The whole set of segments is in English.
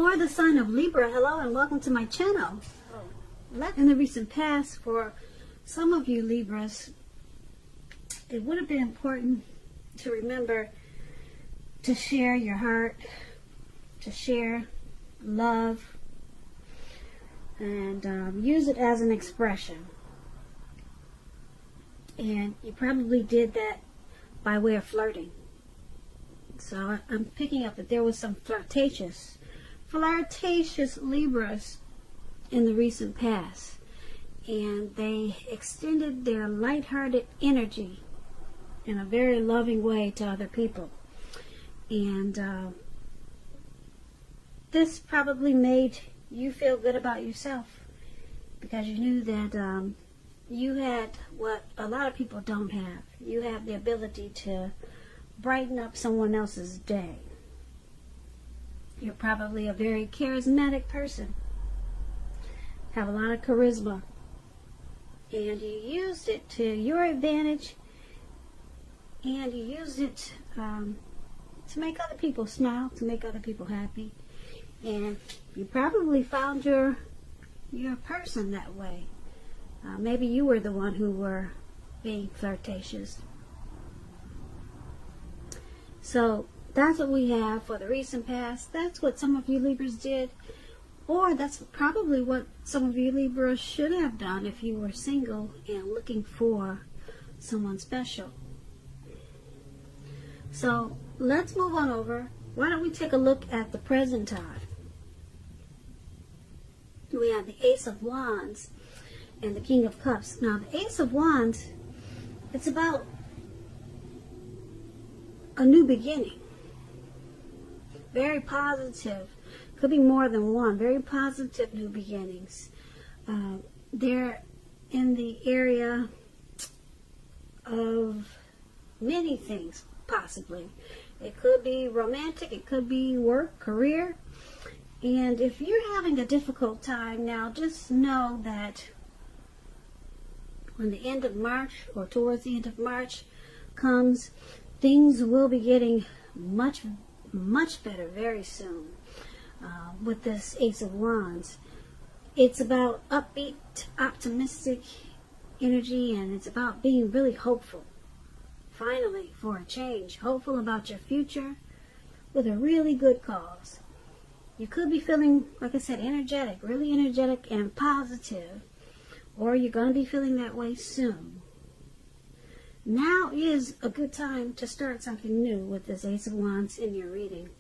For the sign of Libra, hello and welcome to my channel. In the recent past, for some of you Libras, it would have been important to remember to share your heart, to share love, and use it as an expression. And you probably did that by way of flirting. So I'm picking up that there was some flirtatious Libras in the recent past, and they extended their lighthearted energy in a very loving way to other people. And this probably made you feel good about yourself, because you knew that you had what a lot of people don't have. You have the ability to brighten up someone else's day. You're probably a very charismatic person, have a lot of charisma, and you used it to your advantage, and you used it to make other people smile, to make other people happy. And you probably found your person that way. Maybe you were the one who were being flirtatious. So that's what we have for the recent past. That's what some of you Libras did, or that's probably what some of you Libras should have done if you were single and looking for someone special. So let's move on over. Why don't we take a look at the present time? We have the Ace of Wands and the King of Cups. Now the Ace of Wands, it's about a new beginning. Very positive. Could be more than one. Very positive new beginnings. They're in the area of many things, possibly. It could be romantic. It could be work, career. And if you're having a difficult time now, just know that when the end of March, or towards the end of March comes, things will be getting much better very soon. With this Ace of Wands, it's about upbeat, optimistic energy, and it's about being really hopeful, finally, for a change. Hopeful about your future with a really good cause. You could be feeling, like I said, energetic, really energetic and positive, or you're going to be feeling that way soon. Now is a good time to start something new with this Ace of Wands in your reading.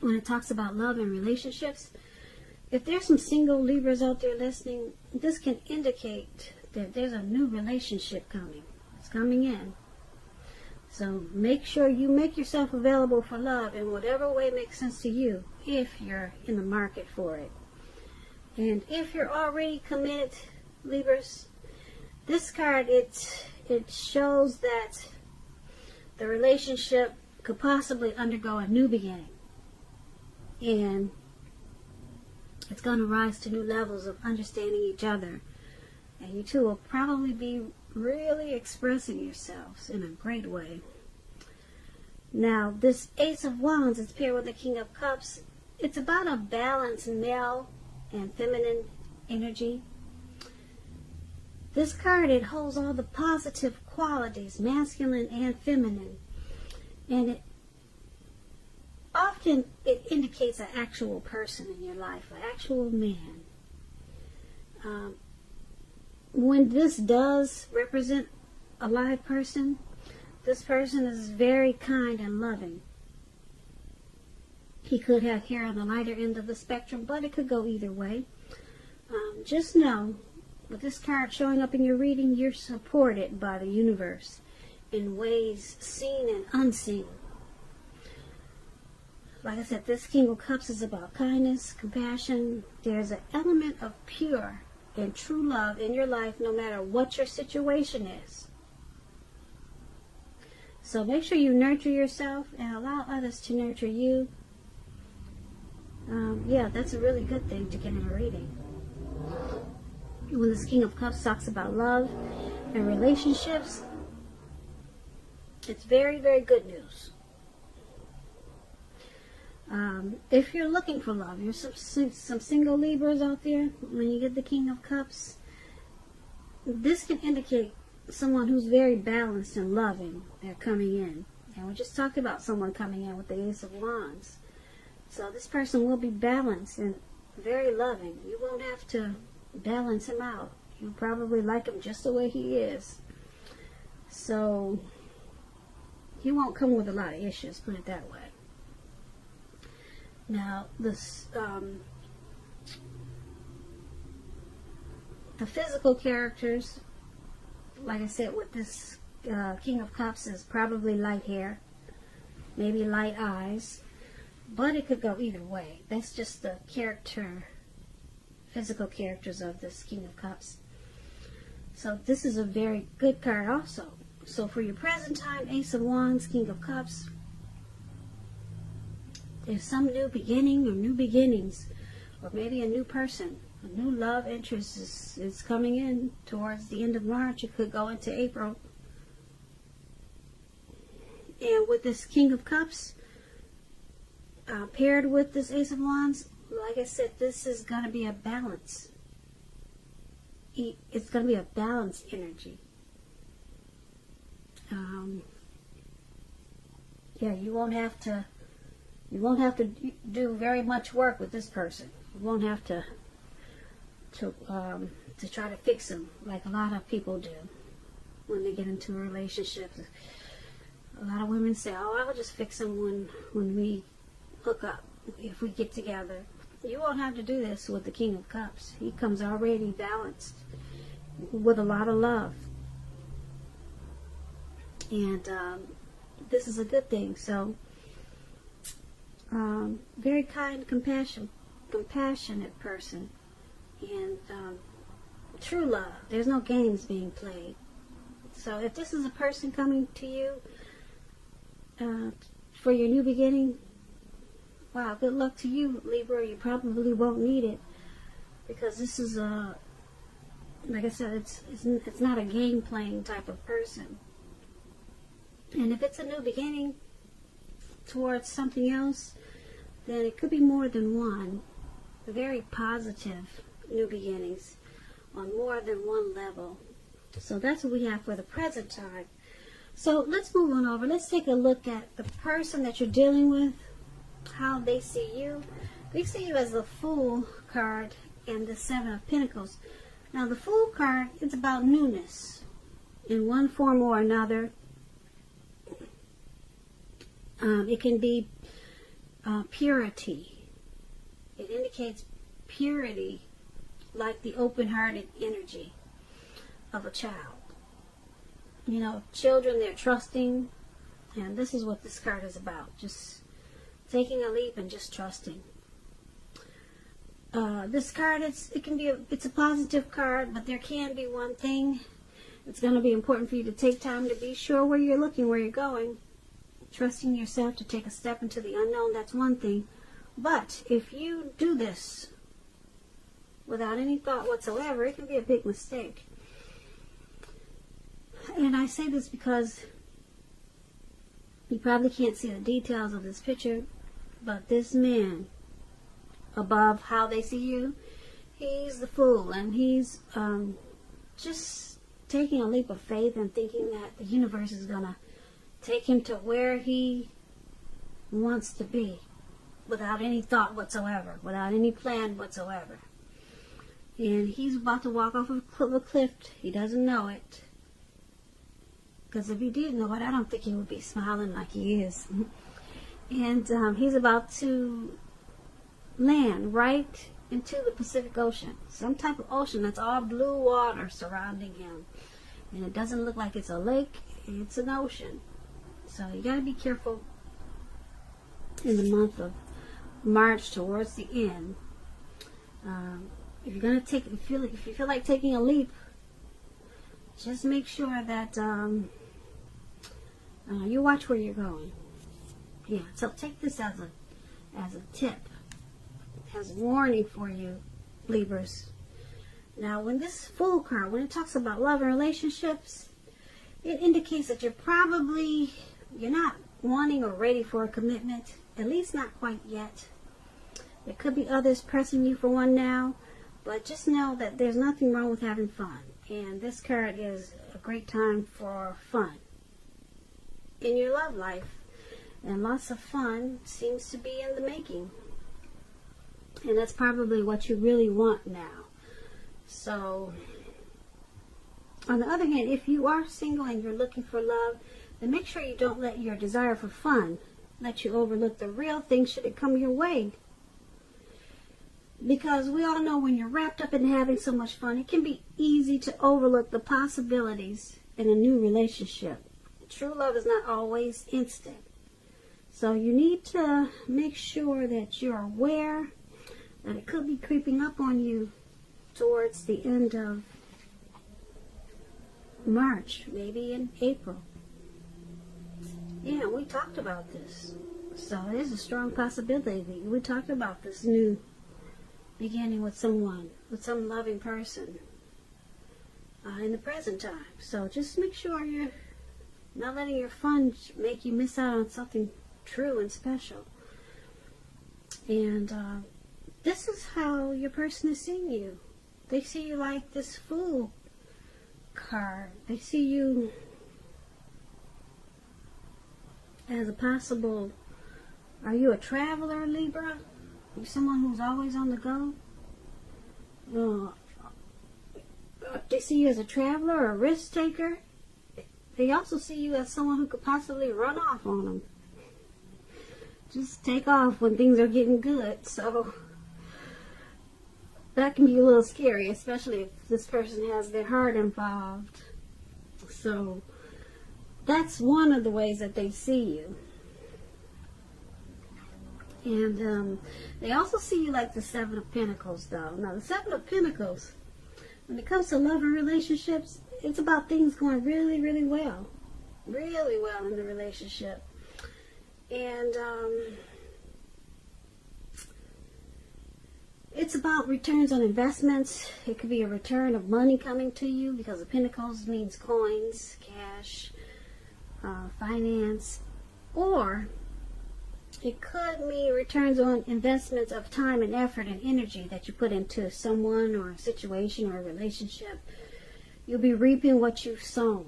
When it talks about love and relationships, if there's some single Libras out there listening, this can indicate that there's a new relationship coming. It's coming in. So make sure you make yourself available for love in whatever way makes sense to you, if you're in the market for it. And if you're already committed, Libras, this card, it shows that the relationship could possibly undergo a new beginning. And it's going to rise to new levels of understanding each other. And you two will probably be really expressing yourselves in a great way. Now, this Ace of Wands is paired with the King of Cups. It's about a balanced male and feminine energy. This card, it holds all the positive qualities, masculine and feminine. And it often indicates an actual person in your life, an actual man. When this does represent a live person, this person is very kind and loving. He could have hair on the lighter end of the spectrum, but it could go either way. Just know, with this card showing up in your reading, you're supported by the universe in ways seen and unseen. Like I said, this King of Cups is about kindness, compassion. There's an element of pure and true love in your life, no matter what your situation is. So make sure you nurture yourself and allow others to nurture you. Yeah, that's a really good thing to get in a reading. When this King of Cups talks about love and relationships, it's very, very good news. If you're looking for love, you're some single Libras out there, when you get the King of Cups, this can indicate someone who's very balanced and loving. They're coming in. And we're just talking about someone coming in with the Ace of Wands. So this person will be balanced and very loving. You won't have to balance him out. You'll probably like him just the way he is. So he won't come with a lot of issues, put it that way. Now, this the physical characters, like I said, with this King of Cups, is probably light hair, maybe light eyes, but it could go either way. That's just the physical characters of this King of Cups. So this is a very good card also. So for your present time, Ace of Wands, King of Cups, there's some new beginning or new beginnings, or maybe a new person, a new love interest is coming in towards the end of March. It could go into April. And with this King of Cups, paired with this Ace of Wands, like I said, this is going to be a balance. It's going to be a balanced energy. Yeah, you won't have to do very much work with this person. You won't have to try to fix them like a lot of people do when they get into a relationship. A lot of women say, "Oh, I'll just fix them when we hook up, if we get together." You won't have to do this with the King of Cups. He comes already balanced with a lot of love. And this is a good thing. So, very kind, compassionate person. And true love. There's no games being played. So if this is a person coming to you for your new beginning, wow, good luck to you, Libra. You probably won't need it, because this is like I said, it's not a game playing type of person. And if it's a new beginning towards something else, then it could be more than one. Very positive new beginnings on more than one level. So that's what we have for the present time. So let's move on over. Let's take a look at the person that you're dealing with, how they see you. They see you as the Fool card and the Seven of Pentacles. Now the Fool card, it's about newness in one form or another. It can be purity. It indicates purity, like the open-hearted energy of a child. You know, children, they're trusting, and this is what this card is about. Just taking a leap and just trusting. This card, it's a positive card, but there can be one thing. It's going to be important for you to take time to be sure where you're looking, where you're going. Trusting yourself to take a step into the unknown, that's one thing. But if you do this without any thought whatsoever, it can be a big mistake. And I say this because you probably can't see the details of this picture, but this man, above how they see you, he's the Fool, and he's just taking a leap of faith and thinking that the universe is going to take him to where he wants to be without any thought whatsoever, without any plan whatsoever. And he's about to walk off of a cliff. He doesn't know it. Because if he did know it, I don't think he would be smiling like he is. And he's about to land right into the Pacific Ocean. Some type of ocean that's all blue water surrounding him. And it doesn't look like it's a lake, it's an ocean. So you got to be careful in the month of March towards the end. If you're gonna if you feel like taking a leap, just make sure that you watch where you're going. Yeah. So take this as a tip, as a warning for you, Libras. Now, when this Fool card, when it talks about love and relationships, it indicates that you're not wanting or ready for a commitment, at least not quite yet. There could be others pressing you for one now, but just know that there's nothing wrong with having fun. And this card is a great time for fun in your love life. And lots of fun seems to be in the making. And that's probably what you really want now. So, on the other hand, if you are single and you're looking for love, then make sure you don't let your desire for fun let you overlook the real thing should it come your way. Because we all know when you're wrapped up in having so much fun, it can be easy to overlook the possibilities in a new relationship. True love is not always instant. So you need to make sure that you're aware that it could be creeping up on you towards the end of March, maybe in April. Yeah, we talked about this. So there's a strong possibility. We talked about this new beginning with someone, with some loving person in the present time. So just make sure you're not letting your fun make you miss out on something true and special. And this is how your person is seeing you. They see you like this Fool card. They see you as a possible, are you a traveler, Libra? Are you someone who's always on the go? They see you as a traveler or a risk taker. They also see you as someone who could possibly run off on them. Just take off when things are getting good. So that can be a little scary, especially if this person has their heart involved. So that's one of the ways that they see you. And they also see you like the Seven of Pentacles, though. Now, the Seven of Pentacles, when it comes to love and relationships, it's about things going really, really well. Really well in the relationship. And it's about returns on investments. It could be a return of money coming to you, because the Pentacles means coins, cash, finance, or it could mean returns on investments of time and effort and energy that you put into someone or a situation or a relationship. You'll be reaping what you've sown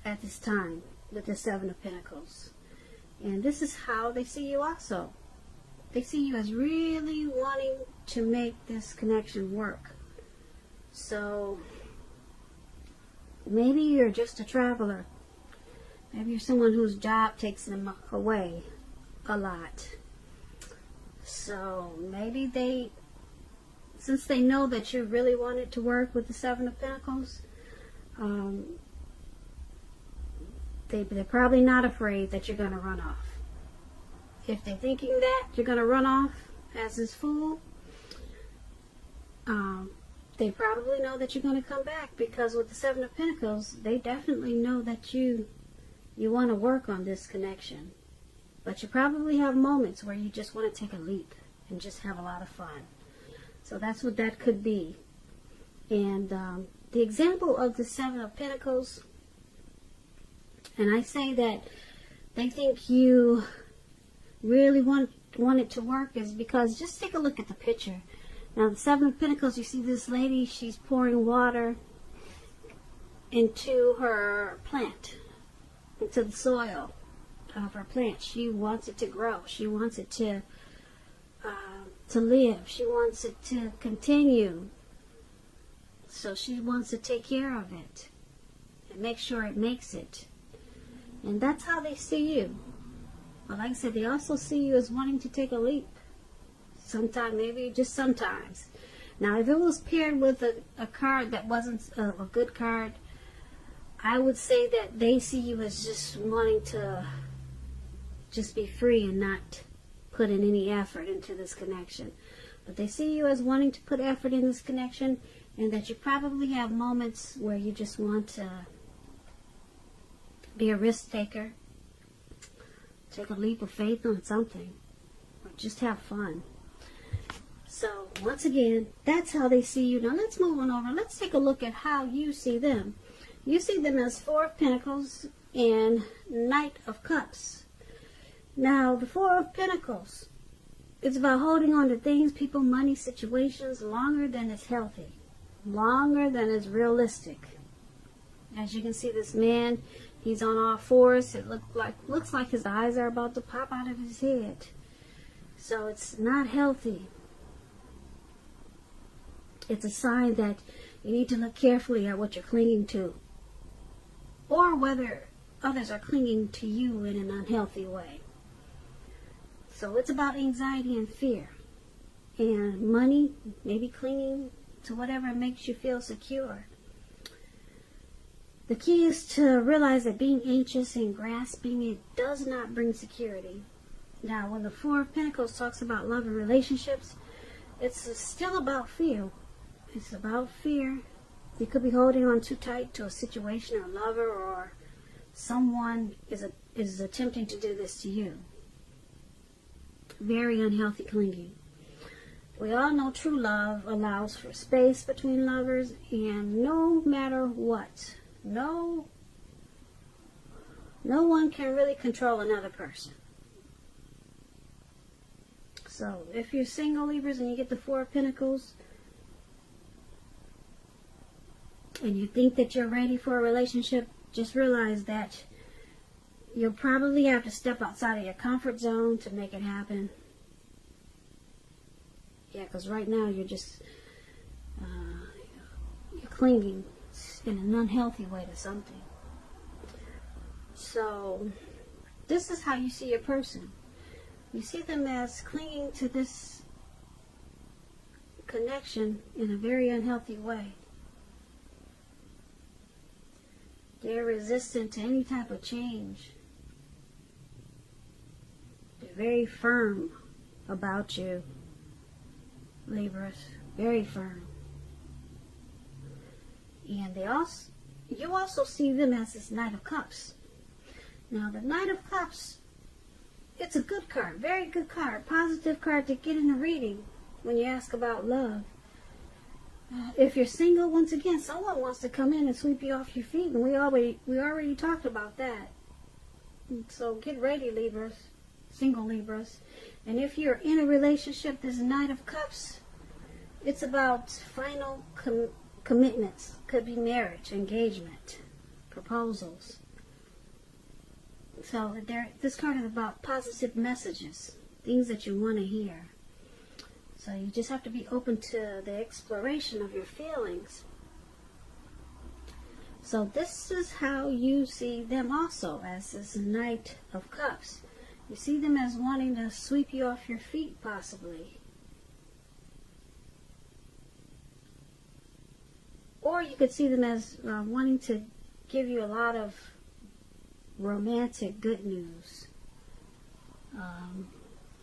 at this time with the Seven of Pentacles. And this is how they see you also. They see you as really wanting to make this connection work. So maybe you're just a traveler. Maybe you're someone whose job takes them away a lot. So maybe they, since they know that you really wanted to work with the Seven of Pentacles, they're probably not afraid that you're going to run off. If they're thinking that you're going to run off as this Fool, they probably know that you're going to come back, because with the Seven of Pentacles, they definitely know that you want to work on this connection. But you probably have moments where you just want to take a leap and just have a lot of fun. So that's what that could be. And the example of the Seven of Pentacles, and I say that they think you really want it to work, is because just take a look at the picture. Now, the Seven of Pentacles, you see this lady, she's pouring water into her plant, into the soil of her plant. She wants it to grow. She wants it to live. She wants it to continue. So she wants to take care of it and make sure it makes it. And that's how they see you. But like I said, they also see you as wanting to take a leap. Sometime, maybe just sometimes. Now, if it was paired with a card that wasn't a good card, I would say that they see you as just wanting to just be free and not put in any effort into this connection. But they see you as wanting to put effort in this connection, and that you probably have moments where you just want to be a risk taker, take a leap of faith on something, or just have fun. So once again, that's how they see you. Now let's move on over. Let's take a look at how you see them. You see them as Four of Pentacles and Knight of Cups. Now, the Four of Pentacles. It's about holding on to things, people, money, situations longer than it's healthy. Longer than it's realistic. As you can see, this man, he's on all fours. It looks like his eyes are about to pop out of his head. So it's not healthy. It's a sign that you need to look carefully at what you're clinging to. Or whether others are clinging to you in an unhealthy way. So it's about anxiety and fear. And money, maybe clinging to whatever makes you feel secure. The key is to realize that being anxious and grasping it does not bring security. Now, when the Four of Pentacles talks about love and relationships, it's still about fear. It's about fear. You could be holding on too tight to a situation or a lover, or someone is attempting to do this to you. Very unhealthy clinging. We all know true love allows for space between lovers, and no matter what, no one can really control another person. So if you're single, Libras, and you get the Four of Pentacles, and you think that you're ready for a relationship, just realize that you'll probably have to step outside of your comfort zone to make it happen. Yeah, because right now you're just you're clinging in an unhealthy way to something. So this is how you see your person. You see them as clinging to this connection in a very unhealthy way. They're resistant to any type of change. They're very firm about you, Libras. Very firm. And you also see them as this Knight of Cups. Now, the Knight of Cups, it's a good card, very good card, positive card to get in a reading when you ask about love. If you're single, once again, someone wants to come in and sweep you off your feet, and we already talked about that. So get ready, Libras, single Libras. And if you're in a relationship, this Knight of Cups, it's about final commitments. Could be marriage, engagement, proposals. So this card is about positive messages, things that you want to hear. So you just have to be open to the exploration of your feelings. So this is how you see them also, as this Knight of Cups. You see them as wanting to sweep you off your feet, possibly. Or you could see them as wanting to give you a lot of romantic good news.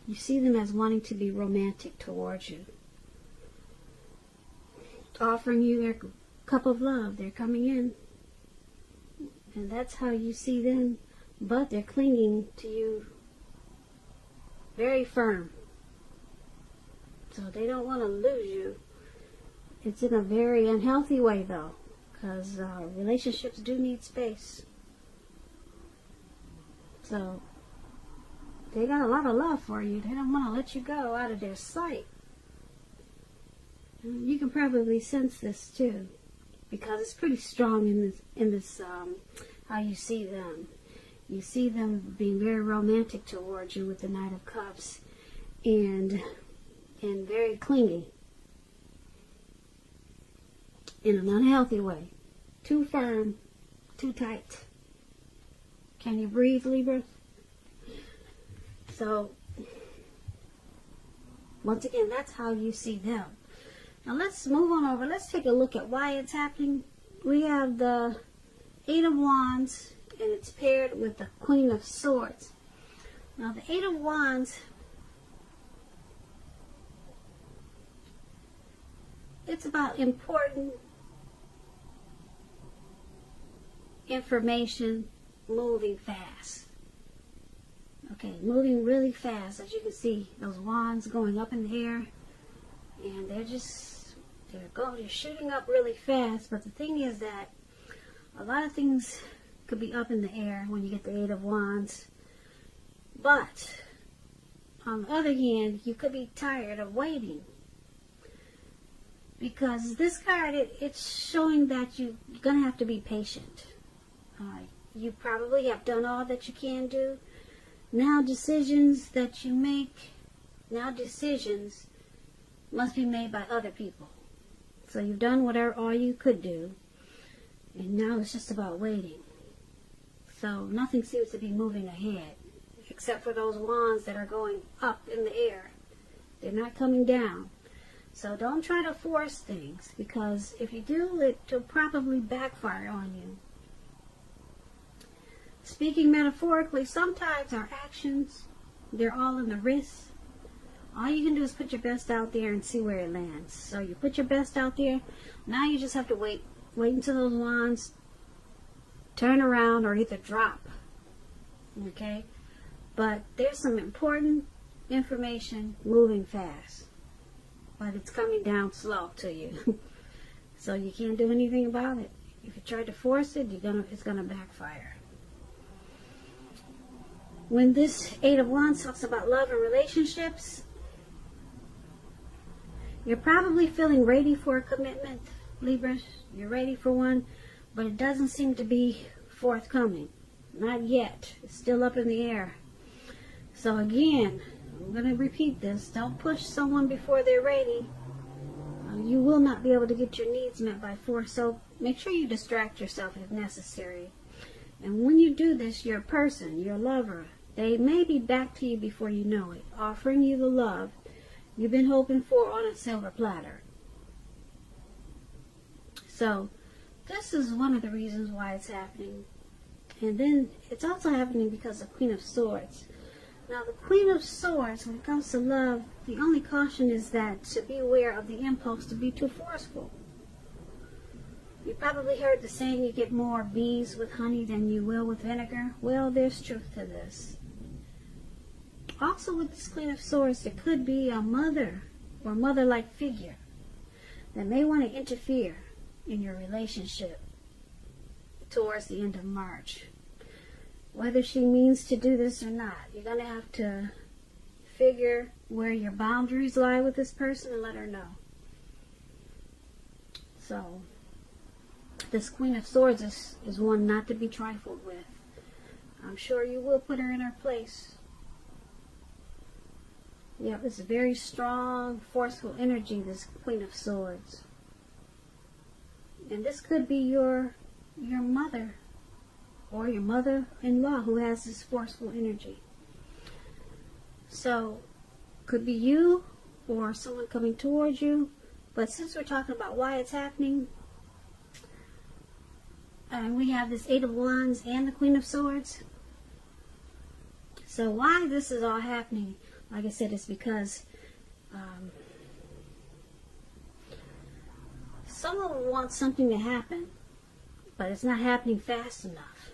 You see them as wanting to be romantic towards you. Offering you their cup of love. They're coming in. And that's how you see them. But they're clinging to you very firm. So they don't want to lose you. It's in a very unhealthy way, though. Because relationships do need space. So they got a lot of love for you. They don't want to let you go out of their sight. You can probably sense this too, because it's pretty strong in this how you see them. You see them being very romantic towards you with the Knight of Cups, and very clingy in an unhealthy way. Too firm, too tight. Can you breathe, Libra? So, once again, that's how you see them. Now let's move on over. Let's take a look at why it's happening. We have the Eight of Wands, and it's paired with the Queen of Swords. Now the Eight of Wands, it's about important information moving fast. Okay, moving really fast. As you can see, those wands going up in the air, and they're shooting up really fast. But the thing is that a lot of things could be up in the air when you get the Eight of Wands. But on the other hand, you could be tired of waiting. Because this card, it's showing that you're going to have to be patient. You probably have done all that you can do. Now decisions that you make, now decisions must be made by other people. So you've done all you could do. And now it's just about waiting. So nothing seems to be moving ahead. Except for those wands that are going up in the air. They're not coming down. So don't try to force things, because if you do, it'll probably backfire on you. Speaking metaphorically, sometimes our actions, they're all in the wrist. All you can do is put your best out there and see where it lands. So you put your best out there. Now you just have to wait. Wait until those wands turn around or either drop. Okay? But there's some important information moving fast. But it's coming down slow to you. So you can't do anything about it. If you try to force it, it's gonna backfire. When this Eight of Wands talks about love and relationships, you're probably feeling ready for a commitment, Libra. You're ready for one, but it doesn't seem to be forthcoming. Not yet. It's still up in the air. So again, I'm going to repeat this. Don't push someone before they're ready. You will not be able to get your needs met by force. So make sure you distract yourself if necessary. And when you do this, your person, your lover, they may be back to you before you know it, offering you the love you've been hoping for on a silver platter. So this is one of the reasons why it's happening. And then it's also happening because of Queen of Swords. Now, the Queen of Swords, when it comes to love, the only caution is that to be aware of the impulse to be too forceful. You probably heard the saying, you get more bees with honey than you will with vinegar. Well, there's truth to this. Also, with this Queen of Swords, there could be a mother or mother-like figure that may want to interfere in your relationship towards the end of March. Whether she means to do this or not, you're going to have to figure where your boundaries lie with this person and let her know. So, this Queen of Swords is one not to be trifled with. I'm sure you will put her in her place. Yeah, it's a very strong, forceful energy, this Queen of Swords. And this could be your mother or your mother-in-law who has this forceful energy. So, could be you or someone coming towards you. But since we're talking about why it's happening, and we have this Eight of Wands and the Queen of Swords. So why this is all happening, like I said, it's because someone wants something to happen, but it's not happening fast enough.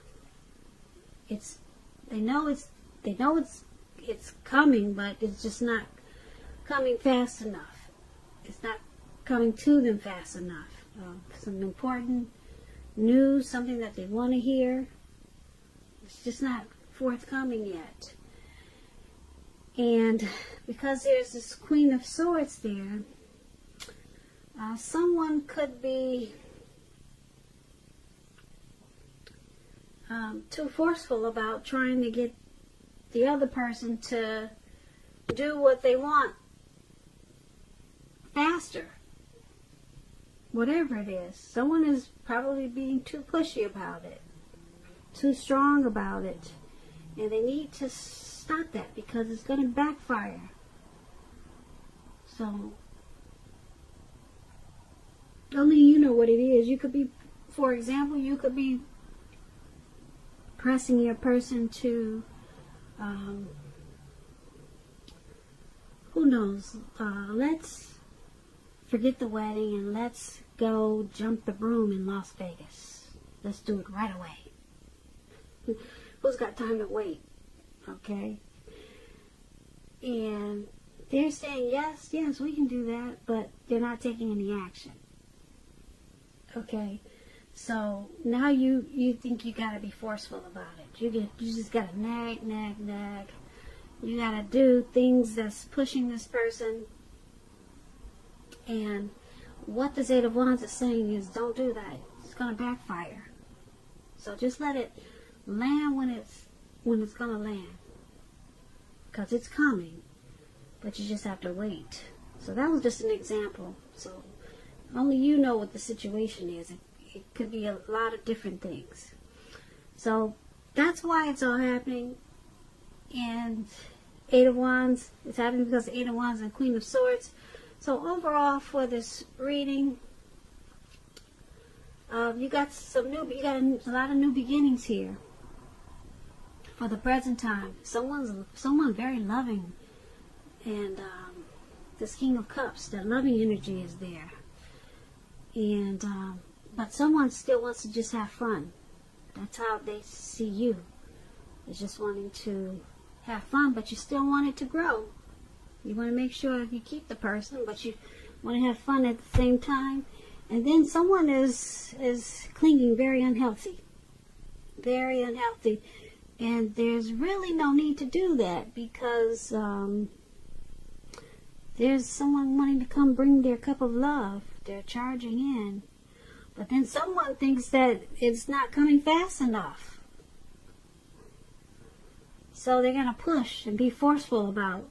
They know it's coming, but it's just not coming fast enough. It's not coming to them fast enough. Some important news, something that they want to hear. It's just not forthcoming yet. And because there's this Queen of Swords there, someone could be too forceful about trying to get the other person to do what they want faster. Whatever it is. Someone is probably being too pushy about it. Too strong about it. And they need to stop that because it's going to backfire. So, only you know what it is. You could be, for example, you could be pressing your person to, who knows, let's forget the wedding and let's go jump the broom in Las Vegas. Let's do it right away. Who's got time to wait? Okay? And they're saying, yes, we can do that, but they're not taking any action. Okay? So now you think you gotta be forceful about it. You just gotta nag. You gotta do things that's pushing this person. And what this Eight of Wands is saying is, don't do that. It's gonna backfire. So just let it land when it's gonna land. Because it's coming. But you just have to wait. So that was just an example. So only you know what the situation is. It could be a lot of different things. So that's why it's all happening. And Eight of Wands, it's happening because the Eight of Wands and Queen of Swords. So overall for this reading, you got a lot of new beginnings here. For the present time, someone very loving, and this King of Cups, that loving energy is there. And but someone still wants to just have fun. That's how they see you. It's just wanting to have fun, but you still want it to grow. You want to make sure you keep the person, but you want to have fun at the same time. And then someone is clinging very unhealthy. Very unhealthy. And there's really no need to do that because there's someone wanting to come bring their cup of love. They're charging in. But then someone thinks that it's not coming fast enough. So they're going to push and be forceful about